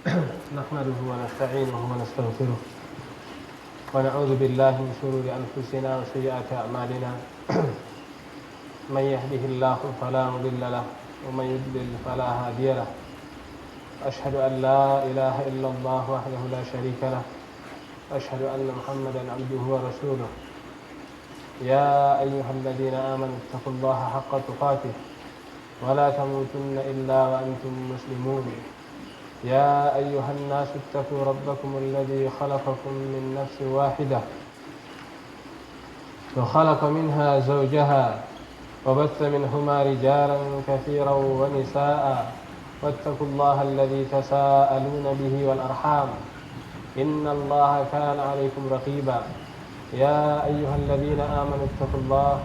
نحمده ونستعينه ونستغفره ونعوذ بالله من شرور أنفسنا وسيئات أعمالنا من يهده الله فلا مضل له ومن يضلل فلا هادي له أشهد أن لا إله إلا الله وحده لا شريك له أشهد أن محمدا عبده ورسوله يا أيها الذين آمنوا اتقوا الله حق تقاته ولا تموتن إلا وأنتم مسلمون يا أيها الناس اتقوا ربكم الذي خلقكم من نفس واحدة وخلق منها زوجها وبث منهما رجالا كثيرا ونساء واتقوا الله الذي تساءلون به والأرحام إن الله كان عليكم رقيبا يا أيها الذين آمنوا اتقوا الله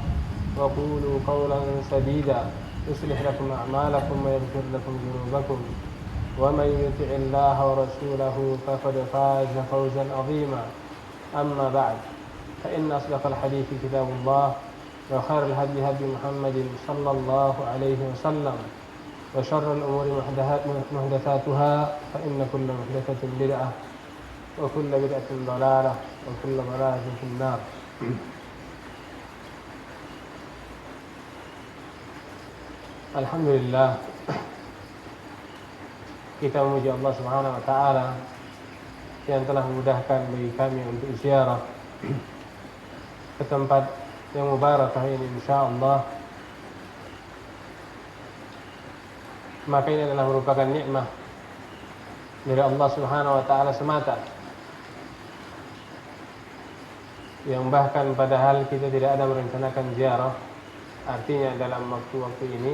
وقولوا قولا سديدا يصلح لكم أعمالكم ويغفر لكم ذنوبكم ومن يطع الله ورسوله فقد فاز فوزا عظيما أما بعد فإن أصدق الحديث كتاب الله وخير الهدي هدي محمد صلى الله عليه وسلم وشر الأمور محدثاتها فإن كل محدثة بدعة وكل بدعة ضلالة وكل ضلالة في النار. Alhamdulillah, kita memuji Allah Subhanahu wa taala yang telah memudahkan bagi kami untuk ziarah ke tempat yang mubarakah ini insyaallah. Maka ini adalah merupakan nikmat dari Allah Subhanahu wa taala semata, yang bahkan padahal kita tidak ada merencanakan ziarah, artinya dalam waktu-waktu ini,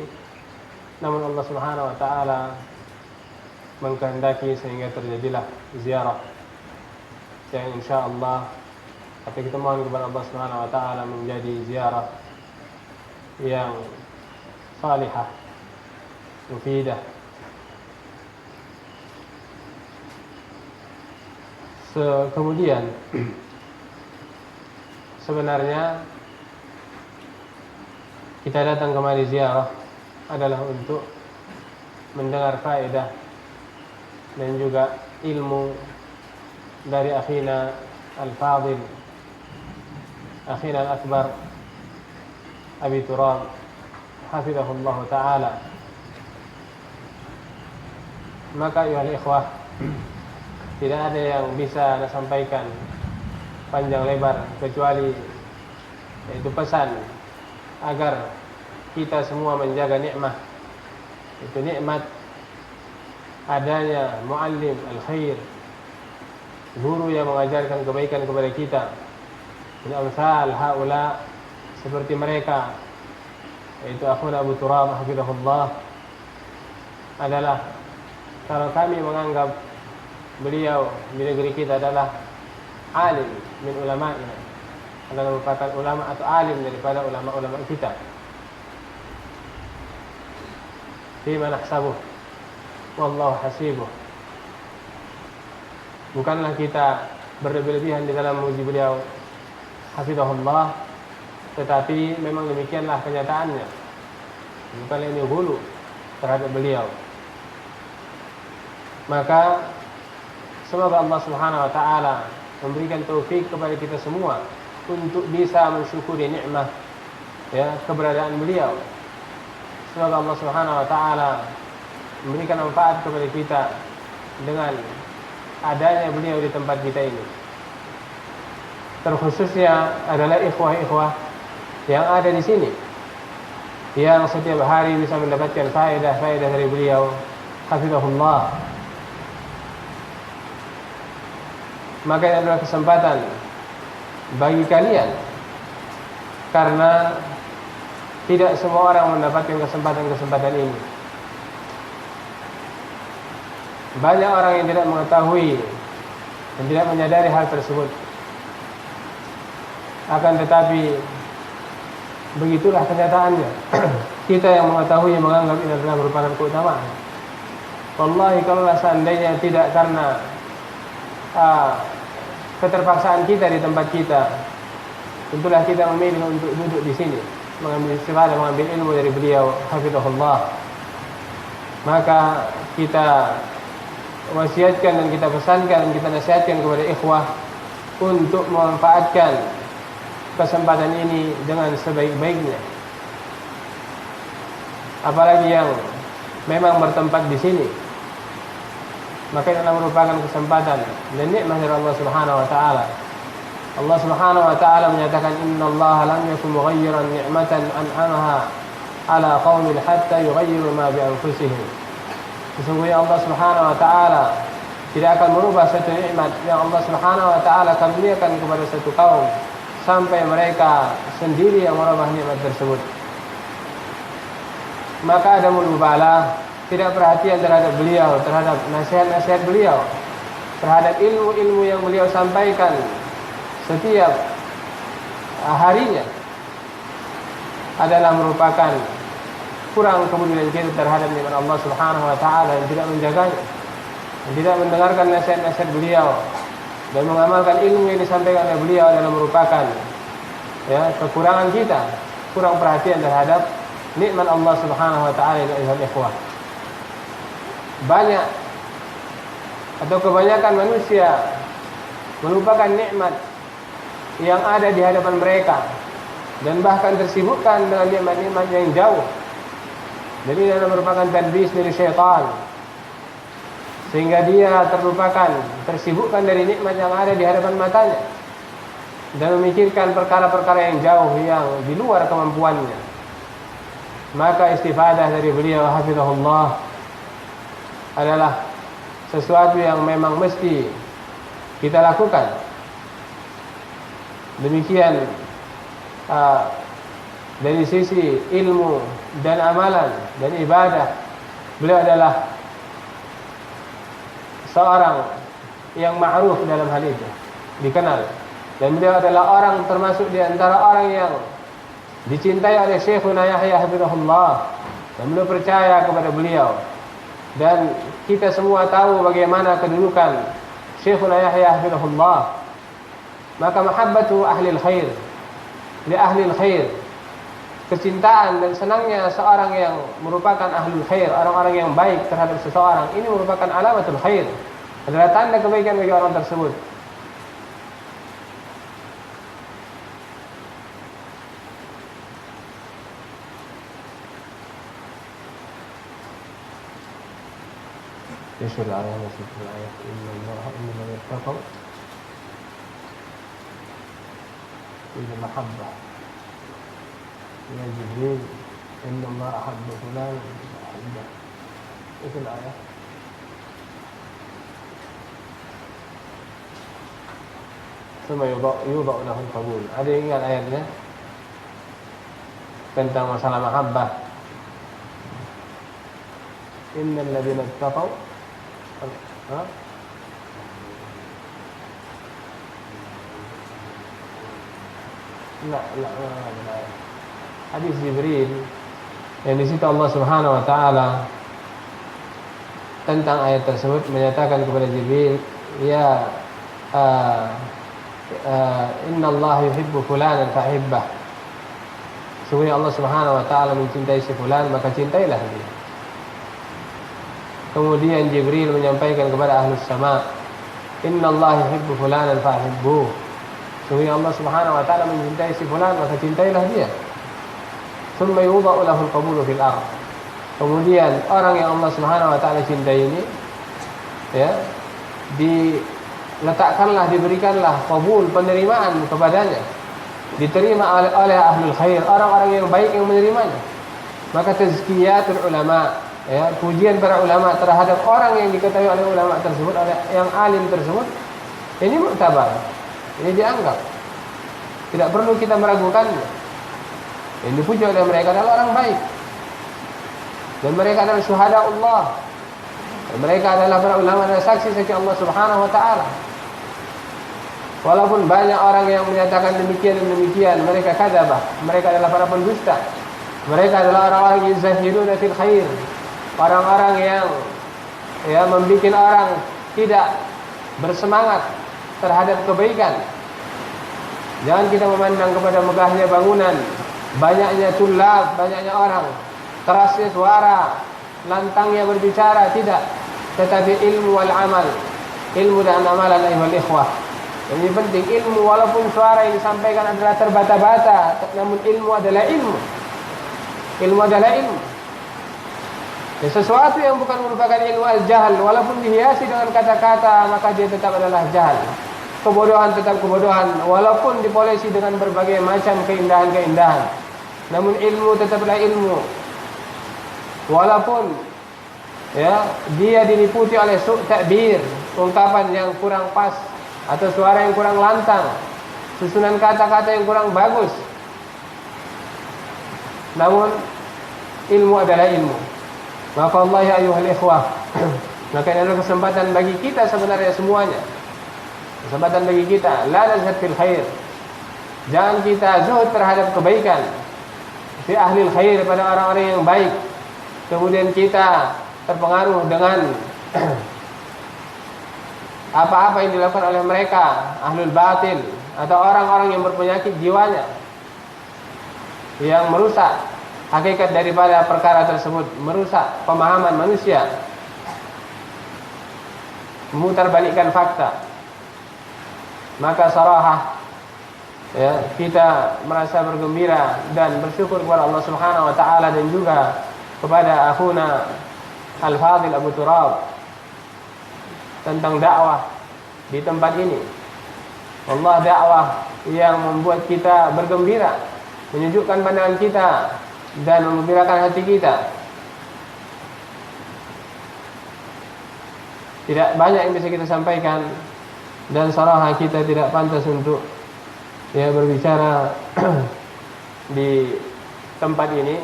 namun Allah Subhanahu wa taala mengkehendaki sehingga terjadilah ziarah yang insyaallah tapi kita mohon kepada Allah Subhanahu wa taala menjadi ziarah yang salihah, mufidah. Kemudian sebenarnya kita datang kemari ziarah adalah untuk mendengar faedah dan juga ilmu dari akhina al-fadil, akhina al-akbar Abi Turab hafizahullah ta'ala. Maka ya ikhwah, tidak ada yang bisa saya sampaikan panjang lebar kecuali yaitu pesan agar kita semua menjaga nikmat, itu nikmat adanya muallim al-khair, guru yang mengajarkan kebaikan kepada kita. Min amsal haula, seperti mereka, yaitu akhuna Abu Turab hafizahullah, adalah kalau kami menganggap beliau di negeri kita adalah alim min ulama'ina, adalah merupakan ulama atau alim daripada ulama-ulama kita, fima nahsabuh wallahu hasibuh. Bukanlah kita berlebihan di dalam memuji beliau hafizahullah, tetapi memang demikianlah kenyataannya. Bukanlah ini hulu terhadap beliau. Maka semoga Allah Subhanahu wa taala memberikan taufik kepada kita semua untuk bisa mensyukuri nikmat ya keberadaan beliau. Semoga Allah Subhanahu wa taala memberikan manfaat kepada kita dengan adanya beliau di tempat kita ini. Terkhususnya adalah ikhwah-ikhwah yang ada di sini, yang setiap hari bisa mendapatkan faedah-faedah dari beliau hafizahullah. Maka ini adalah kesempatan bagi kalian, karena tidak semua orang mendapatkan kesempatan-kesempatan ini. Banyak orang yang tidak mengetahui dan tidak menyadari hal tersebut. Akan tetapi begitulah kenyataannya. Kita yang mengetahui menganggap ini adalah merupakan keutamaan. Wallahi kalau seandainya tidak karena keterpaksaan kita di tempat kita, tentulah kita memilih untuk duduk di sini, mengambil istifadah, mengambil ilmu dari beliau hafizahullah. Maka kita wasiatkan dan kita pesankan dan kita nasihatkan kepada ikhwah untuk memanfaatkan kesempatan ini dengan sebaik-baiknya. Apalagi yang memang bertempat di sini, maka ini adalah merupakan kesempatan dan nikmat dari Allah Subhanahu wa taala. Allah Subhanahu wa taala menyatakan innallaha lam yakun mughayyiran ni'matan an'amaha ala qaumin hatta yughayyiru ma bi anfusihim. Sesungguhnya Allah Subhanahu wa taala tidak akan merubah satu nikmat yang Allah Subhanahu wa taala karuniakan kepada satu kaum sampai mereka sendiri yang merubah nikmat tersebut. Maka ada mubalah, tidak perhatian terhadap beliau, terhadap nasihat-nasihat beliau, terhadap ilmu-ilmu yang beliau sampaikan setiap harinya adalah merupakan kurang kepedulian kita terhadap nikmat Allah Subhanahu wa taala yang tidak menjaganya, yang tidak mendengarkan nasihat-nasihat beliau dan mengamalkan ilmu yang disampaikan oleh beliau adalah merupakan kekurangan kita, kurang perhatian terhadap nikmat Allah Subhanahu wa taala ya ikhwah. Banyak atau kebanyakan manusia melupakan nikmat yang ada di hadapan mereka dan bahkan tersibukkan dengan nikmat-nikmat yang jauh. Jadi ini adalah merupakan tadbis dari syaitan, sehingga dia tersibukkan dari nikmat yang ada di hadapan matanya dan memikirkan perkara-perkara yang jauh yang di luar kemampuannya. Maka istifadah dari beliau hafizahullah adalah sesuatu yang memang mesti kita lakukan. Demikian dari sisi ilmu dan amalan dan ibadah, beliau adalah seorang yang ma'ruf dalam hal itu, dikenal, dan beliau adalah orang termasuk di antara orang yang dicintai oleh Syekhuna Yahya hafizahullah, dan beliau percaya kepada beliau, dan kita semua tahu bagaimana kedudukan Syekhuna Yahya hafizahullah. Maka mahabbatu ahlil khair li ahlil khair, kecintaan dan senangnya seorang yang merupakan ahlul khair, orang-orang yang baik terhadap seseorang, ini merupakan alamatul khair, adalah tanda kebaikan bagi orang tersebut. Yashul ayat nasibul ayat innallaha innallaha yattaqu إذا محبة يا جبريل إن الله أحب فلان أحبه. إيش الآية؟ ثم يوضع له القبول. Ada yang ingat ayatnya tentang masalah mahabbah? Innal ladzina ittaqaw La. Hadis Jibril yang di situ Allah Subhanahu wa taala tentang ayat tersebut menyatakan kepada Jibril, ya innallaha yuhibbu fulanan fahibbah. Sesungguhnya Allah Subhanahu wa taala mencintai si fulan, maka cintailah dia. Kemudian Jibril menyampaikan kepada ahlus sama, innallaha yuhibbu fulanan fahibbuh. Sesungguhnya Allah Subhanahu wa taala mencintai si fulan, maka cintailah dia. Tsumma yudha'u lahu al-qabulu fil ardh. Kemudian orang yang Allah Subhanahu wa taala cintai ini diberikanlah qabul, penerimaan kepadanya. Diterima oleh ahlul khair, orang-orang yang baik yang menerimanya. Maka tazkiyatul ulama, pujian para ulama terhadap orang yang diketahui oleh ulama tersebut, oleh yang alim tersebut, ini mu'tabar. Ini dianggap, tidak perlu kita meragukannya. Yang dipuji oleh mereka adalah orang baik, dan mereka adalah syuhada Allah, dan mereka adalah para ulama dan saksi-saksi Allah Subhanahu wa taala. Walaupun banyak orang yang menyatakan demikian dan demikian, mereka kadzabah, mereka adalah para pendusta. Mereka adalah orang-orang yang zahiruna fil khair, orang-orang yang membuat orang tidak bersemangat terhadap kebaikan. Jangan kita memandang kepada megahnya bangunan, banyaknya tulab, banyaknya orang, kerasnya suara, lantangnya berbicara, tidak. tetapi ilmu wal amal, ilmu dan amalan ayuhal ikhwah. Ini penting, ilmu walaupun suara yang disampaikan adalah terbata-bata, namun ilmu adalah ilmu. Ilmu adalah ilmu. Ya, sesuatu yang bukan merupakan ilmu al-jahal, walaupun dihiasi dengan kata-kata, maka dia tetap adalah jahal. Kebodohan tetap kebodohan, walaupun dipolesi dengan berbagai macam keindahan-keindahan. Namun ilmu tetaplah ilmu. Walaupun ya dia diliputi oleh ta'bir, ungkapan yang kurang pas atau suara yang kurang lantang, susunan kata-kata yang kurang bagus. Namun ilmu adalah ilmu. Maka Allah ya ayuhal ikhwah, maka ini adalah kesempatan bagi kita sebenarnya semuanya. Kesempatan bagi kita, la nazhad fil khair. Jangan kita zuhud terhadap kebaikan. Fi ahlil khair, pada orang-orang yang baik. Kemudian kita terpengaruh dengan apa-apa yang dilakukan oleh mereka, ahlul batil, atau orang-orang yang berpenyakit jiwanya, yang merusak hakikat daripada perkara tersebut, merusak pemahaman manusia, memutarbalikkan fakta. Maka sarahah, ya, kita merasa bergembira dan bersyukur kepada Allah Subhanahu wa taala dan juga kepada akhuna Al-Fadil Abu Turab tentang dakwah di tempat ini. Allah, dakwah yang membuat kita bergembira, menyejukkan pandangan kita dan menggembirakan hati kita. Tidak banyak yang bisa kita sampaikan, dan sarahah kita tidak pantas untuk berbicara di tempat ini.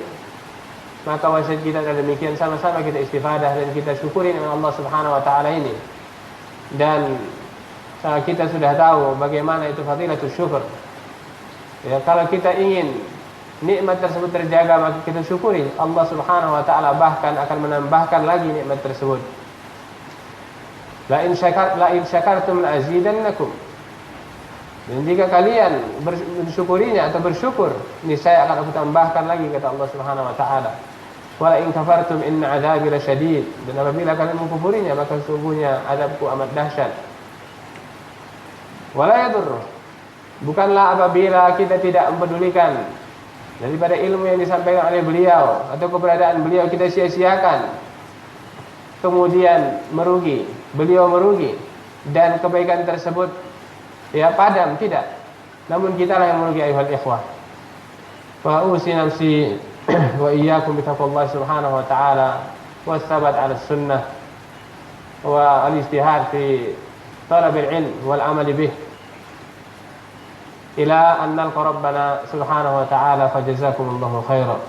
Maka wasiat kita adalah demikian, sama-sama kita istifadah dan kita syukuri dengan Allah Subhanahu wa taala ini. Dan kita sudah tahu bagaimana itu fadilatul syukur. Ya, kalau kita ingin nikmat tersebut terjaga, maka kita syukuri Allah Subhanahu wa taala, bahkan akan menambahkan lagi nikmat tersebut. La in syakartum la azidannakum. Dan jika kalian bersyukurinya atau bersyukur, niscaya akan aku tambahkan lagi, kata Allah Subhanahu wa taala. Wa la in kafartum inna 'adzabi lasyadid. Dan apabila kalian mengkufurinya, maka sesungguhnya azabku amat dahsyat. Wala yadur. Bukanlah apabila kita tidak mempedulikan daripada ilmu yang disampaikan oleh beliau atau keberadaan beliau kita sia-siakan, kemudian merugi, beliau merugi dan kebaikan tersebut padam, tidak. Namun kitalah yang merugi ayuhal ikhwah. Fa usi nafsi wa iyyakum bi taqwallahi subhanahu wa ta'ala was-sabat 'ala sunnah wa al-ijtihad fi talab al-'ilm wal 'amal bih ila an nalqa rabbana subhanahu wa ta'ala, fajazakumullahu khairan.